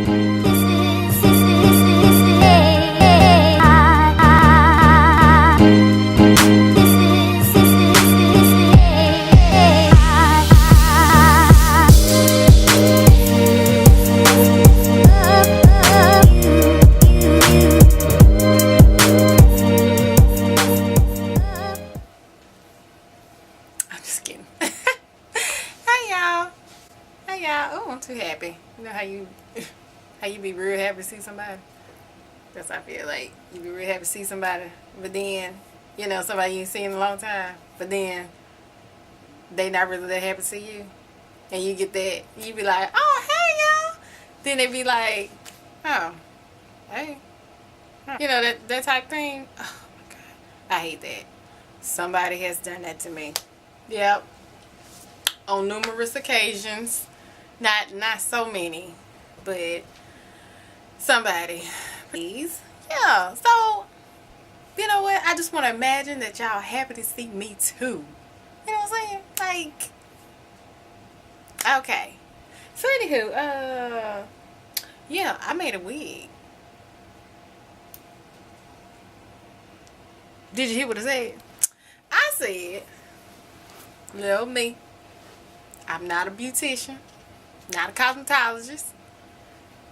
I'm just kidding. Hey y'all. Hey y'all. Oh, I'm too happy. You know how you how you be real happy to see somebody? That's how I feel like. You be real happy to see somebody, but then, you know, somebody you ain't seen in a long time, but then they not really that happy to see you. And you get that, you be like, oh, hey y'all. Then they be like, oh, hey. You know, that type thing. Oh my God. I hate that. Somebody has done that to me. Yep. On numerous occasions. Not so many, but somebody. Please. Yeah. So, you know what? I just want to imagine that y'all happy to see me too. You know what I'm saying? Like, okay. So anywho, yeah, I made a wig. Did you hear what I said? I said, little me. I'm not a beautician, not a cosmetologist.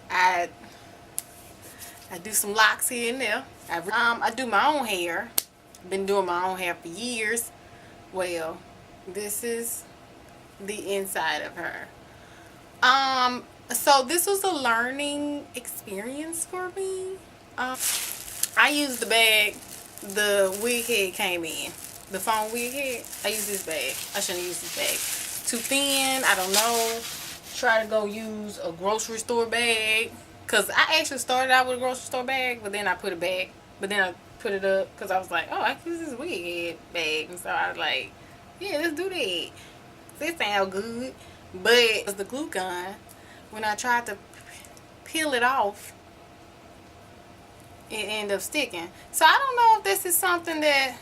I do some locks here and there. I do my own hair. Been doing my own hair for years. Well, this is the inside of her. So this was a learning experience for me. I used the bag the wig head came in. The foam wig head. I used this bag. I shouldn't use this bag. Too thin. I don't know. Try to go use a grocery store bag. Because I actually started out with a grocery store bag. But then I put it back. But then I put it up. Because I was like, oh, I can use this wig head bag. And so I was like, yeah, let's do that. This sounds good. But the glue gun, when I tried to peel it off, it ended up sticking. So I don't know if this is something that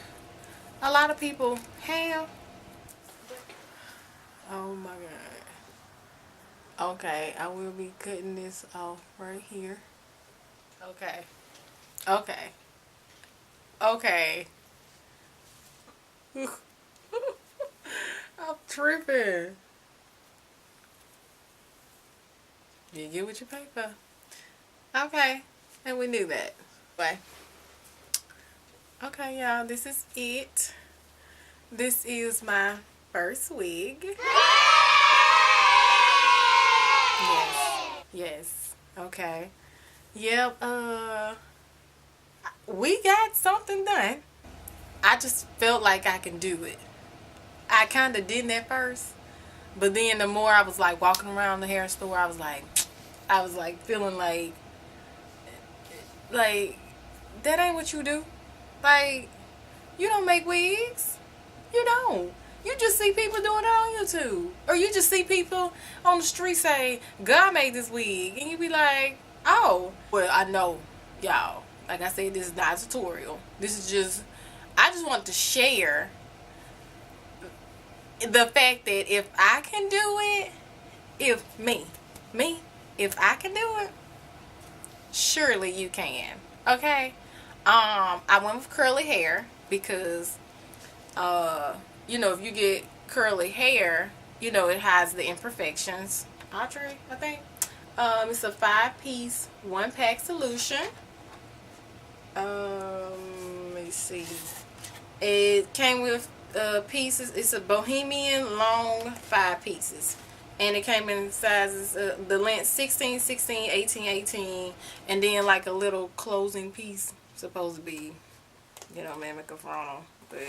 a lot of people have. Oh my God. Okay, I will be cutting this off right here. Okay. Okay. Okay. I'm tripping. You get what you pay for. Okay. And we knew that. Bye. Okay, y'all. This is it. This is my first wig. Yes. Yes. Okay. Yep. We got something done. I just felt like I can do it. I kind of didn't at first. But then the more I was like walking around the hair store, I was like feeling like that ain't what you do. Like, you don't make wigs. You don't. You just see people doing it on YouTube. Or you just see people on the street say, God made this wig. And you be like, oh. Well, I know, y'all. Like I said, this is not a tutorial. This is just, I just want to share the fact that if I can do it, if I can do it, surely you can. Okay? I went with curly hair because, you know, if you get curly hair, you know, it has the imperfections. Outre, I think. It's a 5-piece, 1-pack solution. Let me see. It came with pieces. It's a bohemian long 5 pieces. And it came in sizes, the length 16, 16, 18, 18, and then like a little closing piece supposed to be, you know, mimic a frontal, but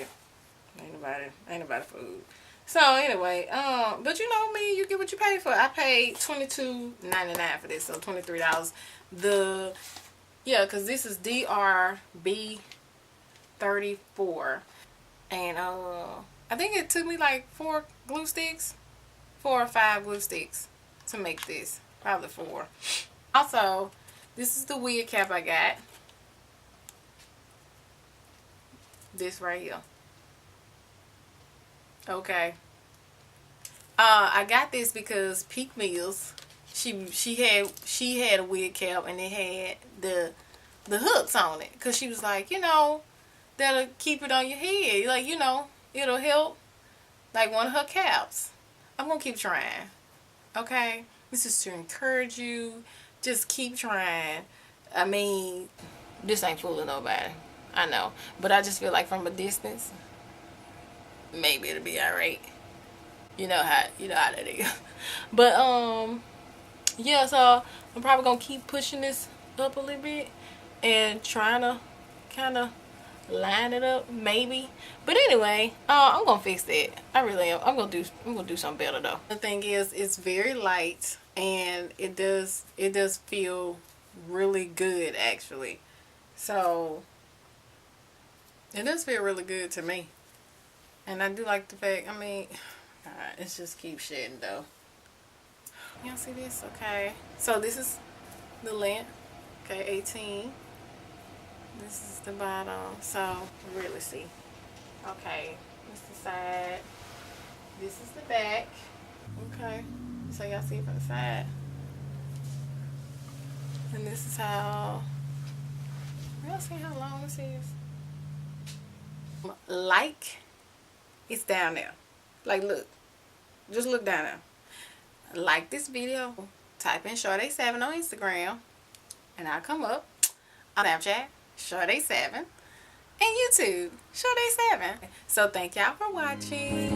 ain't nobody food. So anyway, but you know me, you get what you pay for. I paid $22.99 for this, so $23. Cause this is DRB 34, and I think it took me like 4 glue sticks. 4 or 5 glue sticks to make this. Probably 4. Also, this is the wig cap I got. This right here. Okay. I got this because Peak Mills she had a wig cap and it had the hooks on it, because she was like, you know, that'll keep it on your head, like, you know, it'll help, like one of her caps. I'm gonna keep trying. Okay, this is to encourage you. Just keep trying. I mean, this ain't fooling nobody, I know, but I just feel like from a distance, maybe it'll be all right. You know how that is. But yeah, so I'm probably gonna keep pushing this up a little bit and trying to kind of line it up, maybe. But anyway, I'm gonna fix that. I really am. I'm gonna do something better though. The thing is, it's very light and it does feel really good actually. So it does feel really good to me. And I do like the fact, I mean, God, it just keeps shedding though. Y'all see this? Okay. So this is the length. Okay, 18. This is the bottom. So really see. Okay. This is the side. This is the back. Okay. So y'all see from the side. And this is how, y'all see how long this is? Like, it's down there. Like, look. Just look down there. Like this video. Type in Short7 on Instagram. And I'll come up on Snapchat, Short7. And YouTube, Short7. So thank y'all for watching.